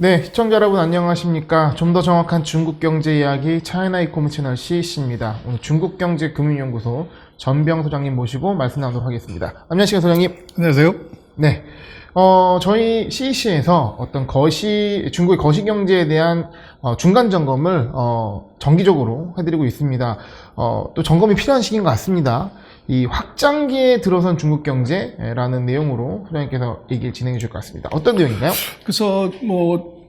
네, 시청자 여러분 안녕하십니까. 좀 더 정확한 중국 경제 이야기 차이나 이코노미 채널 CC입니다. 오늘 중국경제금융연구소 전병 소장님 모시고 말씀 나누도록 하겠습니다. 안녕하세요, 소장님. 안녕하세요. 네. 저희 CC에서 어떤 중국의 거시경제에 대한 중간 점검을 정기적으로 해드리고 있습니다. 또 점검이 필요한 시기인 것 같습니다. 이 확장기에 들어선 중국 경제라는 내용으로 소장님께서 얘기를 진행해 주실 것 같습니다. 어떤 내용인가요? 그래서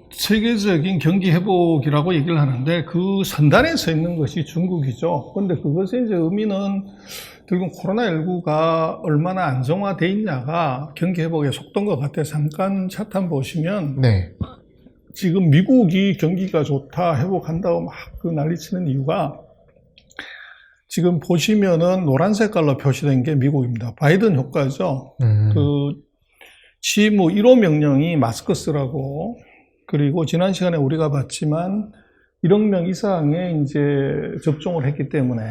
세계적인 경기 회복이라고 얘기를 하는데 그 선단에 서 있는 것이 중국이죠. 그런데 그것의 이제 의미는 결국 코로나19가 얼마나 안정화돼 있냐가 경기 회복의 속도인 것 같아요. 잠깐 차트 한번 보시면 네. 지금 미국이 경기가 좋다, 회복한다고 막 그 난리치는 이유가 지금 보시면은 노란 색깔로 표시된 게 미국입니다. 바이든 효과죠. 취임 후 1호 명령이 마스크 쓰라고, 그리고 지난 시간에 우리가 봤지만 1억 명 이상의 이제 접종을 했기 때문에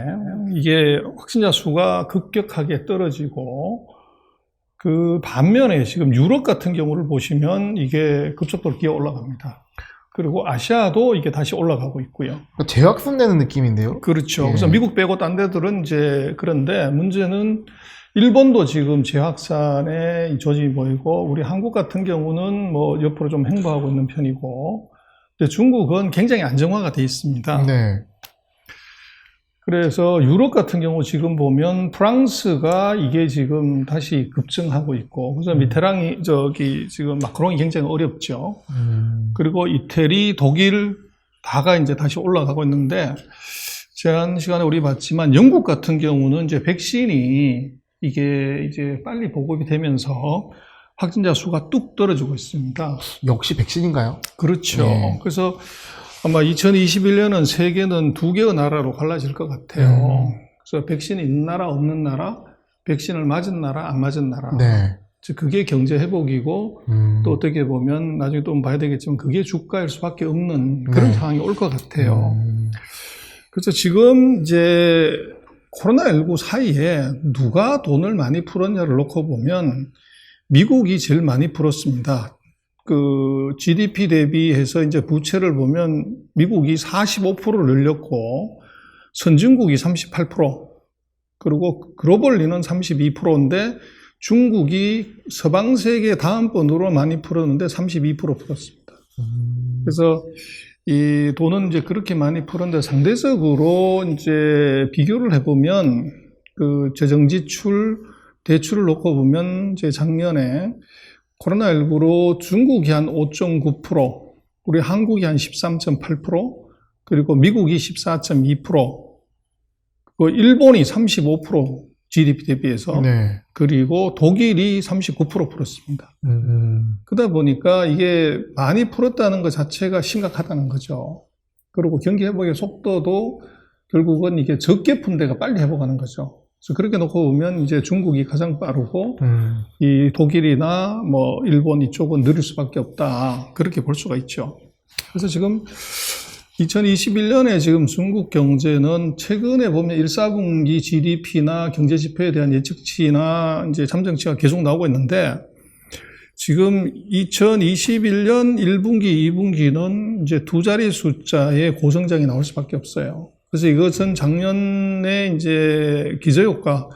이게 확진자 수가 급격하게 떨어지고, 그 반면에 지금 유럽 같은 경우를 보시면 이게 급속도로 기어 올라갑니다. 그리고 아시아도 이게 다시 올라가고 있고요. 재확산되는 느낌인데요? 그렇죠. 예. 그래서 미국 빼고 딴 데들은 이제 그런데 문제는 일본도 지금 재확산의 조짐이 보이고, 우리 한국 같은 경우는 옆으로 좀 횡보하고 있는 편이고, 근데 중국은 굉장히 안정화가 돼 있습니다. 네. 그래서 유럽 같은 경우 지금 보면 프랑스가 이게 지금 다시 급증하고 있고, 그래서 미테랑이 지금 마크롱이 굉장히 어렵죠. 그리고 이태리, 독일 다가 이제 다시 올라가고 있는데, 지난 시간에 우리 봤지만 영국 같은 경우는 이제 백신이 이게 이제 빨리 보급이 되면서 확진자 수가 뚝 떨어지고 있습니다. 역시 백신인가요? 그렇죠. 네. 그래서 아마 2021년은 세계는 두 개의 나라로 갈라질 것 같아요. 그래서 백신이 있는 나라, 없는 나라, 백신을 맞은 나라, 안 맞은 나라. 네. 즉 그게 경제 회복이고, 또 어떻게 보면 나중에 또 봐야 되겠지만 그게 주가일 수밖에 없는 그런 네. 상황이 올 것 같아요. 그래서 지금 이제 코로나19 사이에 누가 돈을 많이 풀었냐를 놓고 보면 미국이 제일 많이 풀었습니다. 그 GDP 대비해서 이제 부채를 보면 미국이 45%를 늘렸고, 선진국이 38%, 그리고 글로벌리는 32%인데 중국이 서방 세계 다음번으로 많이 풀었는데 32% 풀었습니다. 그래서 이 돈은 이제 그렇게 많이 풀었는데 상대적으로 이제 비교를 해보면 그 재정 지출, 대출을 놓고 보면 이제 작년에 코로나19로 중국이 한 5.9%, 우리 한국이 한 13.8%, 그리고 미국이 14.2%, 그 일본이 35% GDP 대비해서, 네. 그리고 독일이 39% 풀었습니다. 그러다 보니까 이게 많이 풀었다는 것 자체가 심각하다는 거죠. 그리고 경기 회복의 속도도 결국은 이게 적게 푼 데가 빨리 회복하는 거죠. 그래서 그렇게 놓고 보면 이제 중국이 가장 빠르고, 이 독일이나 일본 이쪽은 느릴 수밖에 없다. 그렇게 볼 수가 있죠. 그래서 지금 2021년에 지금 중국 경제는 최근에 보면 1, 4분기 GDP나 경제 지표에 대한 예측치나 이제 잠정치가 계속 나오고 있는데, 지금 2021년 1분기, 2분기는 이제 두 자리 숫자의 고성장이 나올 수밖에 없어요. 그래서 이것은 작년에 이제 기저효과,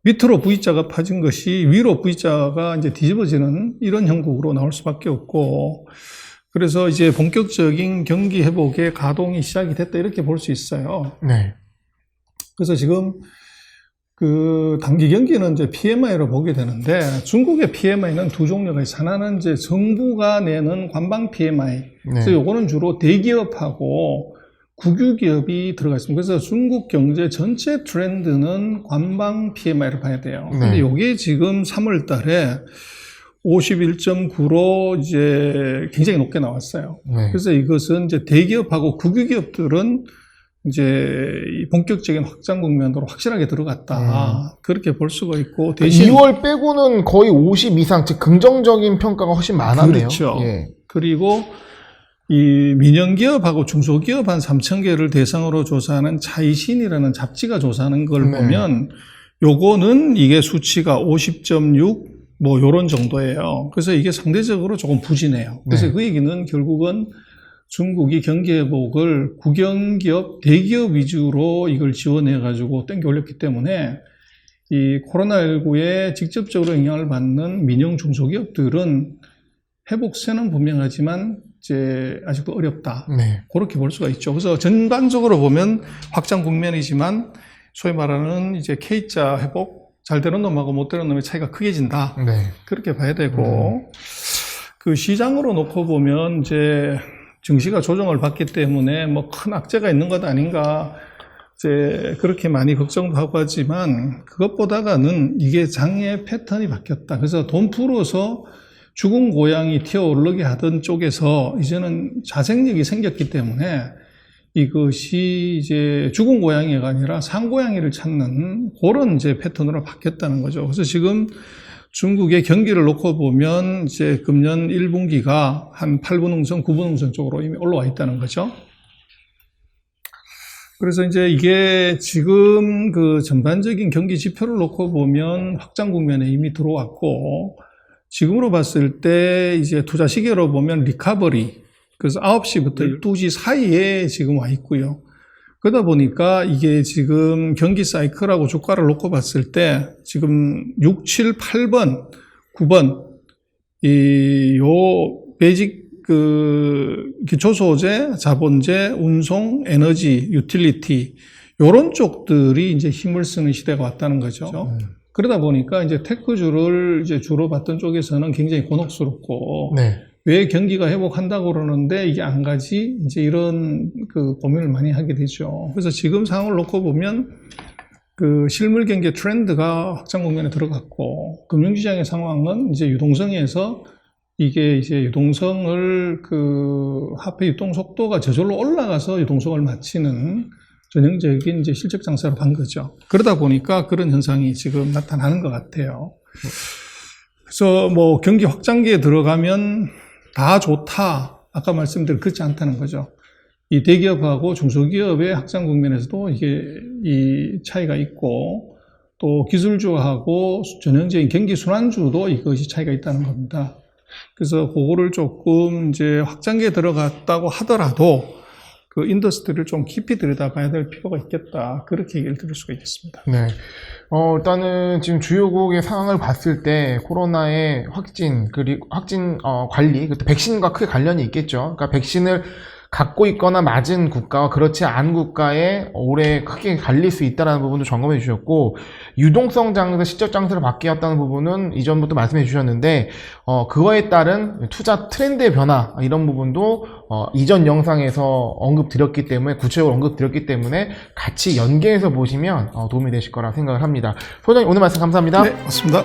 밑으로 V자가 파진 것이 위로 V자가 이제 뒤집어지는 이런 형국으로 나올 수밖에 없고, 그래서 이제 본격적인 경기 회복의 가동이 시작이 됐다, 이렇게 볼 수 있어요. 네. 그래서 지금 그 단기 경기는 이제 PMI로 보게 되는데, 중국의 PMI는 두 종류가 있어요. 하나는 이제 정부가 내는 관방 PMI. 네. 그래서 요거는 주로 대기업하고 국유기업이 들어가 있습니다. 그래서 중국 경제 전체 트렌드는 관방 PMI를 봐야 돼요. 근데 요게 지금 3월 달에 51.9로 이제 굉장히 높게 나왔어요. 네. 그래서 이것은 이제 대기업하고 국유기업들은 이제 이 본격적인 확장 국면으로 확실하게 들어갔다. 그렇게 볼 수가 있고, 대신 2월 빼고는 거의 50 이상, 즉 긍정적인 평가가 훨씬 많았네요. 그렇죠. 예. 그리고 이 민영기업하고 중소기업 한 3,000개를 대상으로 조사하는 차이신이라는 잡지가 조사하는 걸 보면 요거는 이게 수치가 50.6, 뭐 요런 정도예요. 그래서 이게 상대적으로 조금 부진해요. 그래서 네. 그 얘기는 결국은 중국이 경기 회복을 국영기업, 대기업 위주로 이걸 지원해가지고 땡겨 올렸기 때문에 이 코로나19에 직접적으로 영향을 받는 민영 중소기업들은 회복세는 분명하지만 이제 아직도 어렵다. 네. 그렇게 볼 수가 있죠. 그래서 전반적으로 보면 확장 국면이지만 소위 말하는 이제 K자 회복, 잘 되는 놈하고 못 되는 놈의 차이가 크게 진다. 네. 그렇게 봐야 되고, 그 시장으로 놓고 보면 이제 증시가 조정을 받기 때문에 뭐 큰 악재가 있는 것 아닌가, 이제 그렇게 많이 걱정도 하고 하지만 그것보다는 이게 장의 패턴이 바뀌었다. 그래서 돈 풀어서 죽은 고양이 튀어 오르게 하던 쪽에서 이제는 자생력이 생겼기 때문에 이것이 이제 죽은 고양이가 아니라 산 고양이를 찾는 그런 이제 패턴으로 바뀌었다는 거죠. 그래서 지금 중국의 경기를 놓고 보면 이제 금년 1분기가 한 8분응선, 9분응선 쪽으로 이미 올라와 있다는 거죠. 그래서 이제 이게 지금 그 전반적인 경기 지표를 놓고 보면 확장 국면에 이미 들어왔고, 지금으로 봤을 때 이제 투자 시계로 보면 리커버리, 그래서 9시부터 12시 사이에 지금 와 있고요. 그러다 보니까 이게 지금 경기 사이클하고 주가를 놓고 봤을 때 지금 6, 7, 8번, 9번 요 베이직 그 기초소재, 자본재, 운송, 에너지, 유틸리티 요런 쪽들이 이제 힘을 쓰는 시대가 왔다는 거죠. 그러다 보니까 이제 테크주를 이제 주로 봤던 쪽에서는 굉장히 곤혹스럽고 네. 왜 경기가 회복한다고 그러는데 이게 안 가지? 이제 이런 그 고민을 많이 하게 되죠. 그래서 지금 상황을 놓고 보면 그 실물 경기 트렌드가 확장 국면에 들어갔고 금융시장의 상황은 이제 유동성에서 이게 이제 유동성을 그 화폐 유동 속도가 저절로 올라가서 유동성을 맞추는 전형적인 이제 실적 장세로 간 거죠. 그러다 보니까 그런 현상이 지금 나타나는 것 같아요. 그래서 뭐 경기 확장기에 들어가면 다 좋다. 아까 말씀드린 그렇지 않다는 거죠. 이 대기업하고 중소기업의 확장 국면에서도 이게 이 차이가 있고 또 기술주하고 전형적인 경기 순환주도 이것이 차이가 있다는 겁니다. 그래서 그거를 조금 이제 확장기에 들어갔다고 하더라도 그 인더스트리를 좀 깊이 들여다봐야 될 필요가 있겠다. 그렇게 얘기를 들을 수가 있겠습니다. 네. 일단은 지금 주요국의 상황을 봤을 때 코로나의 확진, 그리고 확진 관리, 그때 백신과 크게 관련이 있겠죠. 그러니까 백신을 갖고 있거나 맞은 국가와 그렇지 않은 국가에 올해 크게 갈릴 수 있다는 부분도 점검해 주셨고, 유동성 장세, 시적 장세로 바뀌었다는 부분은 이전부터 말씀해 주셨는데, 그거에 따른 투자 트렌드의 변화, 이런 부분도 이전 영상에서 언급드렸기 때문에, 구체적으로 언급드렸기 때문에 같이 연계해서 보시면 도움이 되실 거라 생각을 합니다. 소장님, 오늘 말씀 감사합니다. 네, 맞습니다.